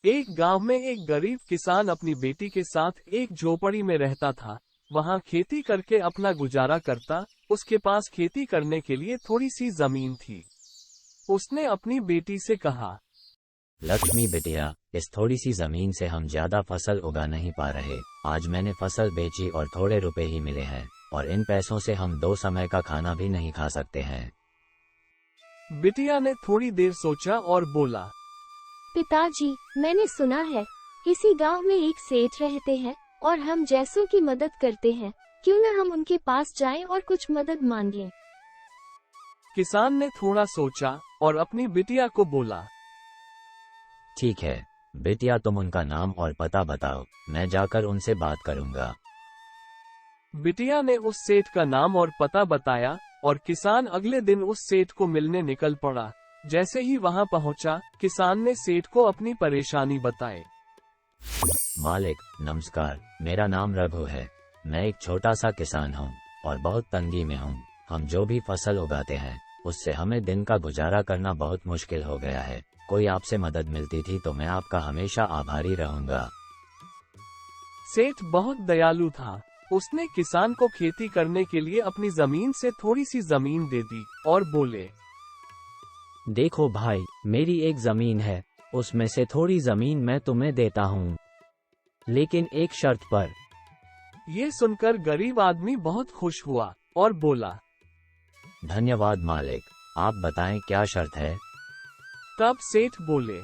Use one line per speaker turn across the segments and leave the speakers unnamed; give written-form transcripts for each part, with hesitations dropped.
एक गांव में एक गरीब किसान अपनी बेटी के साथ एक झोपड़ी में रहता था। वहां खेती करके अपना गुजारा करता। उसके पास खेती करने के लिए थोड़ी सी जमीन थी। उसने अपनी बेटी से कहा,
लक्ष्मी बेटिया, इस थोड़ी सी जमीन से हम ज्यादा फसल उगा नहीं पा रहे। आज मैंने फसल बेची और थोड़े रुपए ही मिले हैं, और इन पैसों से हम 2 समय का खाना भी नहीं खा सकते हैं।
बिटिया ने थोड़ी देर सोचा और बोला,
पिताजी, मैंने सुना है इसी गांव में एक सेठ रहते हैं और हम जैसों की मदद करते हैं। क्यों न हम उनके पास जाएं और कुछ मदद मांगें।
किसान ने थोड़ा सोचा और अपनी बिटिया को बोला,
ठीक है बेटिया, तुम उनका नाम और पता बताओ, मैं जाकर उनसे बात करूंगा।
बिटिया ने उस सेठ का नाम और पता बताया और किसान अगले दिन उस सेठ को मिलने निकल पड़ा। जैसे ही वहां पहुंचा, किसान ने सेठ को अपनी परेशानी बताई।
मालिक नमस्कार, मेरा नाम रघु है। मैं एक छोटा सा किसान हूँ और बहुत तंगी में हूँ। हम जो भी फसल उगाते हैं उससे हमें दिन का गुजारा करना बहुत मुश्किल हो गया है। कोई आपसे मदद मिलती थी तो मैं आपका हमेशा आभारी रहूंगा।
सेठ बहुत दयालु था। उसने किसान को खेती करने के लिए अपनी जमीन से थोड़ी सी जमीन दे दी और बोले,
देखो भाई, मेरी एक जमीन है, उसमें से थोड़ी जमीन मैं तुम्हें देता हूँ, लेकिन एक शर्त पर।
ये सुनकर गरीब आदमी बहुत खुश हुआ और बोला,
धन्यवाद मालिक, आप बताएं क्या शर्त है।
तब सेठ बोले,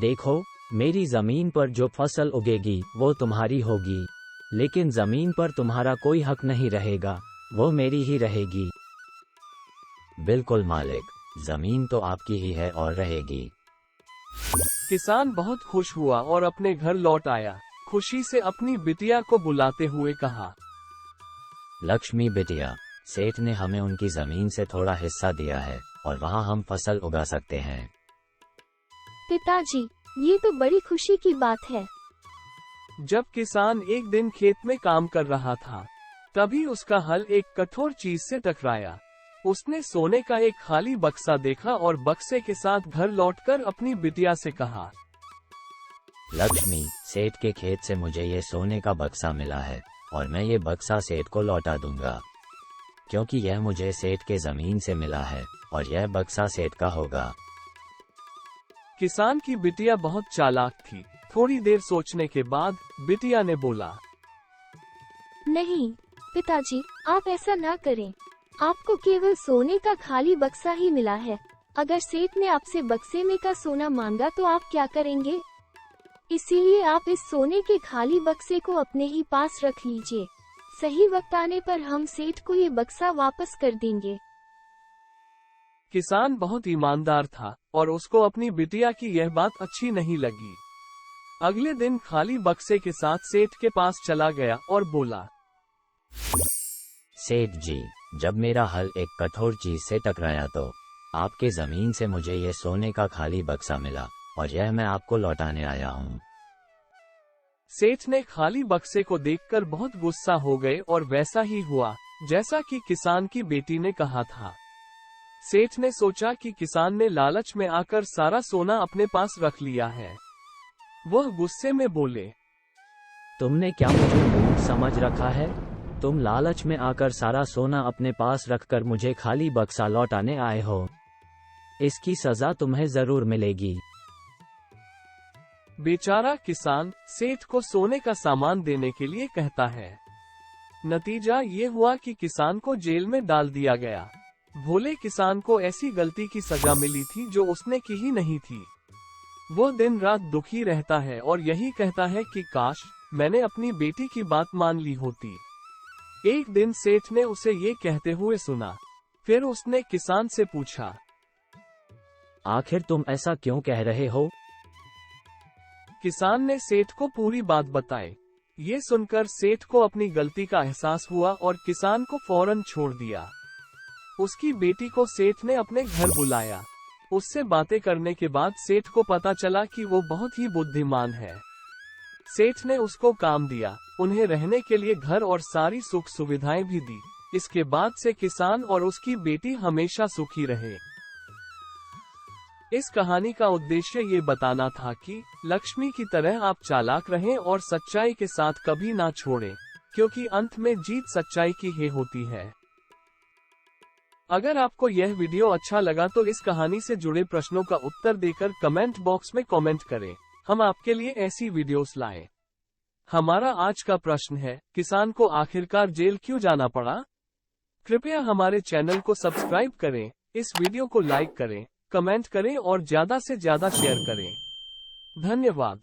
देखो, मेरी जमीन पर जो फसल उगेगी वो तुम्हारी होगी, लेकिन जमीन पर तुम्हारा कोई हक नहीं रहेगा, वो मेरी ही रहेगी।
बिल्कुल मालिक, जमीन तो आपकी ही है और रहेगी।
किसान बहुत खुश हुआ और अपने घर लौट आया। खुशी से अपनी बिटिया को बुलाते हुए कहा,
लक्ष्मी बिटिया, सेठ ने हमें उनकी जमीन से थोड़ा हिस्सा दिया है और वहाँ हम फसल उगा सकते हैं।
पिताजी, ये तो बड़ी खुशी की बात है।
जब किसान एक दिन खेत में काम कर रहा था, तभी उसका हल एक कठोर चीज से टकराया। उसने सोने का एक खाली बक्सा देखा और बक्से के साथ घर लौटकर अपनी बिटिया से कहा,
लक्ष्मी, सेठ के खेत से मुझे ये सोने का बक्सा मिला है और मैं ये बक्सा सेठ को लौटा दूंगा, क्योंकि यह मुझे सेठ के जमीन से मिला है और यह बक्सा सेठ का होगा।
किसान की बिटिया बहुत चालाक थी। थोड़ी देर सोचने के बाद बिटिया ने बोला,
नहीं पिताजी, आप ऐसा ना करें। आपको केवल सोने का खाली बक्सा ही मिला है। अगर सेठ ने आपसे बक्से में का सोना मांगा तो आप क्या करेंगे? इसीलिए आप इस सोने के खाली बक्से को अपने ही पास रख लीजिए। सही वक्त आने पर हम सेठ को ये बक्सा वापस कर देंगे।
किसान बहुत ईमानदार था और उसको अपनी बिटिया की यह बात अच्छी नहीं लगी। अगले दिन खाली बक्से के साथ सेठ के पास चला गया और बोला,
सेठ जी, जब मेरा हल एक कठोर चीज से टकराया तो आपके जमीन से मुझे ये सोने का खाली बक्सा मिला और यह मैं आपको लौटाने आया हूँ।
सेठ ने खाली बक्से को देखकर बहुत गुस्सा हो गए और वैसा ही हुआ जैसा कि किसान की बेटी ने कहा था। सेठ ने सोचा कि किसान ने लालच में आकर सारा सोना अपने पास रख लिया है। वह गुस्से में बोले,
तुमने क्या मुझे मूर्ख समझ रखा है? तुम लालच में आकर सारा सोना अपने पास रखकर मुझे खाली बक्सा लौटाने आए हो। इसकी सजा तुम्हें जरूर मिलेगी।
बेचारा किसान सेठ को सोने का सामान देने के लिए कहता है। नतीजा ये हुआ कि किसान को जेल में डाल दिया गया। भोले किसान को ऐसी गलती की सजा मिली थी जो उसने की ही नहीं थी। वो दिन रात दुखी रहता है और यही कहता है कि काश मैंने अपनी बेटी की बात मान ली होती। एक दिन सेठ ने उसे ये कहते हुए सुना। फिर उसने किसान से पूछा,
आखिर तुम ऐसा क्यों कह रहे हो?
किसान ने सेठ को पूरी बात बताई। ये सुनकर सेठ को अपनी गलती का एहसास हुआ और किसान को फौरन छोड़ दिया। उसकी बेटी को सेठ ने अपने घर बुलाया। उससे बातें करने के बाद सेठ को पता चला कि वो बहुत ही बुद्धिमान है। सेठ ने उसको काम दिया, उन्हें रहने के लिए घर और सारी सुख सुविधाएं भी दी। इसके बाद से किसान और उसकी बेटी हमेशा सुखी रहे। इस कहानी का उद्देश्य ये बताना था कि लक्ष्मी की तरह आप चालाक रहें और सच्चाई के साथ कभी ना छोड़ें, क्योंकि अंत में जीत सच्चाई की ही होती है। अगर आपको यह वीडियो अच्छा लगा तो इस कहानी से जुड़े प्रश्नों का उत्तर देकर कमेंट बॉक्स में कमेंट करें। हम आपके लिए ऐसी वीडियोस लाएं। हमारा आज का प्रश्न है, किसान को आखिरकार जेल क्यों जाना पड़ा? कृपया हमारे चैनल को सब्सक्राइब करें, इस वीडियो को लाइक करें, कमेंट करें और ज्यादा से ज्यादा शेयर करें। धन्यवाद।